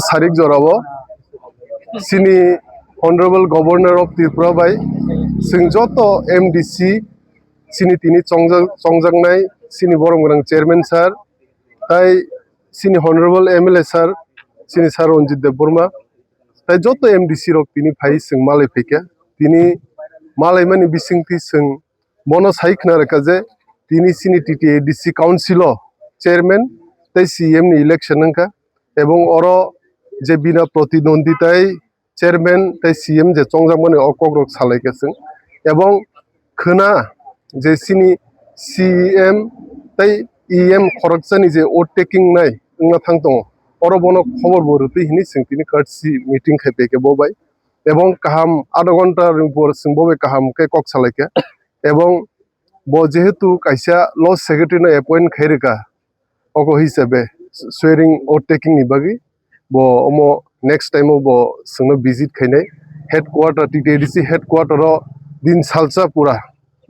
Sarik Jorabo, Sini Honorable Governor of Tripura by Singjoto MDC, Sini Tini Chongjangnai, Sini Boromgrang Chairman Sir, Tai Sini Honorable MLA Sir, Sini Sir Onjit Burma, Tai Joto MDC Rok Tini Pai Sing Malay Pika, Tini Malay Mani Bisingti Sing Mono Saikna Rakaze, Tini Sini TTADC Council Chairman, Tai CM election Nka, Ebong Oro Jebina Protidonditai, Chairman, Tai CM Je Chongjanmani Okogrok Salakasing, Ebong Khana Je Sini CM, Tai EM corruption is a vote taking night, Ungatangtong, Orobono Cover Boruti, Singtini courtesy meeting Hepeke Bobai, Ebong Kaham, Adagonta report Simbobe Kaham, Kekok Salaka, Ebong Bojetu Kaisha, Law Secretary appoint Kerika, Oko Hisebe, swearing or taking Ibagi, Bo Omo next time Bo Suno visit Kene, headquarter TTDC headquarter Din Salsa Pura,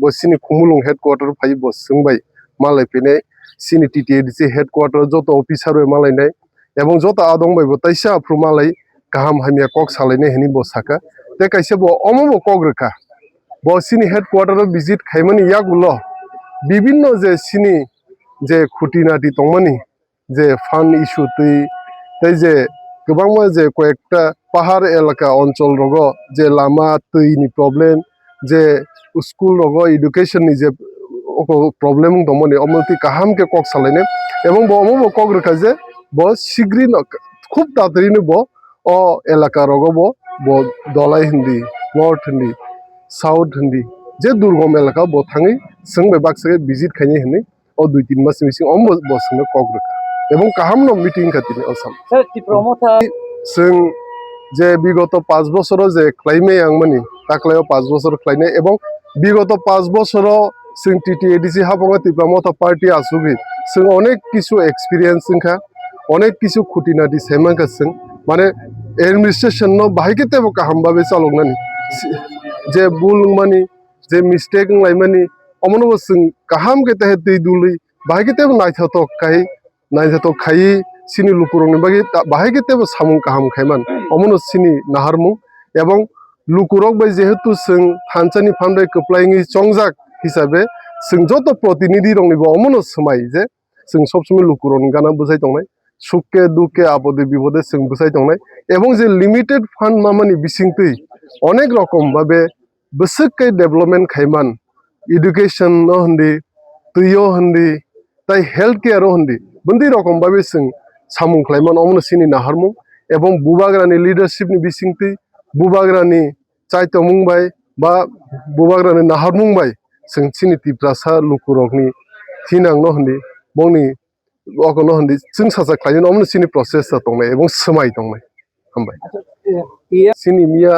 Bosini Kumulung headquarter Paibo Sungbai, Malay Pine, Sini TTDC headquarter Joto officer Malay, Ebong Jota Adong by Botaisha Prumalay, Kaham Hamia Cox Halene Henibo Saka, Tekaisebo Omo Kogreka, Bosini headquarter visit Kaimani Yagulo, Bibino ze Sini. যে খুঁটিনাটি তমনি যে fund ইস্যুতে তাই যে গোবাং যে কয়েকটা পাহাড় এলাকা অঞ্চল রগ যে লামা তৈনি প্রবলেম যে স্কুল রগ এডুকেশননি যে প্রবলেম তমনি অমতি কাহামকে কক সালাইনে এবং অমব কক রেখা যে ব শীঘ্রই খুব তাড়াতাড়ি ব অ এলাকা রগ ব দলাই হিন্দি নর্থ হিন্দি সাউথ হিন্দি যে দুর্গম এলাকা ব থাঙি সঙ্গে বাক্সে ভিজিট খাইনি Hindi O 2-3 mas missing almost boss na kogreka. Ebong kaham no meeting katini osam. Sir, ti promoter Sing je bigoto 5 বছর যে ক্লাইমে angmani taklayo 5 বছর ক্লাইনে এবং বিগত 5 বছর সিং টিটিএডিসি হাবঙ্গা তি প্রমোটার পার্টি আসুগি সিং অনেক কিছু এক্সপেরিয়েন্স সিংখা অনেক কিছু খুঁটিনাটি সেমাঙ্কা সিং মানে এডমিনিস্ট্রেশন নো বাহিকেতে কাহাম ভাবে চালংনানি যে বুল মানি যে মিস্টেক লাইমানি অমনব সিং কাহাম কে তহে তৈ দুলি বাহিকেতে নাইথাতো খাই সিনি লুকুরংনি বাকি বাহিকেতে সামুং কাহাম খাইমান অমন সিনি নাহারমু এবং লুকুরক বাই যেহেতু সিং থানচানি ফান্ডাই কপ্লাইংনি চংজাক হিসাবে সিং যত প্রতিনিধি রংনিব অমন সমাই যে সিং সবসময় লুকুরং গানা বুঝাই দंनाय সুখে দুঃখে আপদে বিপদে সিং বুঝাই দंनाय এবং যে লিমিটেড ফান্ড মামানি বিসিংতৈ অনেক রকম ভাবে বসকে ডেভেলপমেন্ট খাইমান education no hindi tuyo hindi tai health care hindi bundi rokom babe sing samung khlaiman omno sini naharmung ebong bubagrani leadership ni bisingti bubagrani chaitomung bai ba bubagrani naharmung bai sing sini tiprasa lukurokni thinang no hindi bongni okono hindi sing saja khlain omno sini process ta tongnai ebong samai tongnai hambai sini mia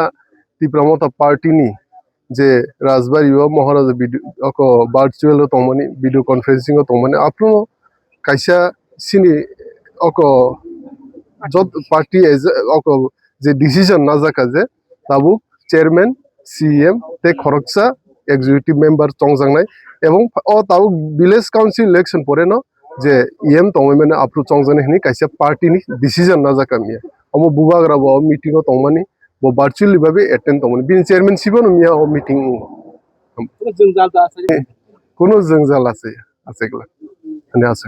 tipramota party ni যে রাজবাড়ি ও মহারাজা video virtual তমনি video conferencing তমনি আপনো কাইসা সিনি অক যত party যে decision না জাকা যে তাবুক chairman CM তে খরকসা executive member চংজাংনাই এবং ও তাবুক village council election পরে ন যে ইএম তমই মানে আপরু চংজানে হিনি কাইসা পার্টি নি ডিসিশন না জাকা মিয়া অম বুবাগ্রা ব মিটিং তমনি वो virtually भावे attend तो मन बिन chairman सिबो नमिया ओ meeting कोनो जंजाल आसे आसेगला अनि आसे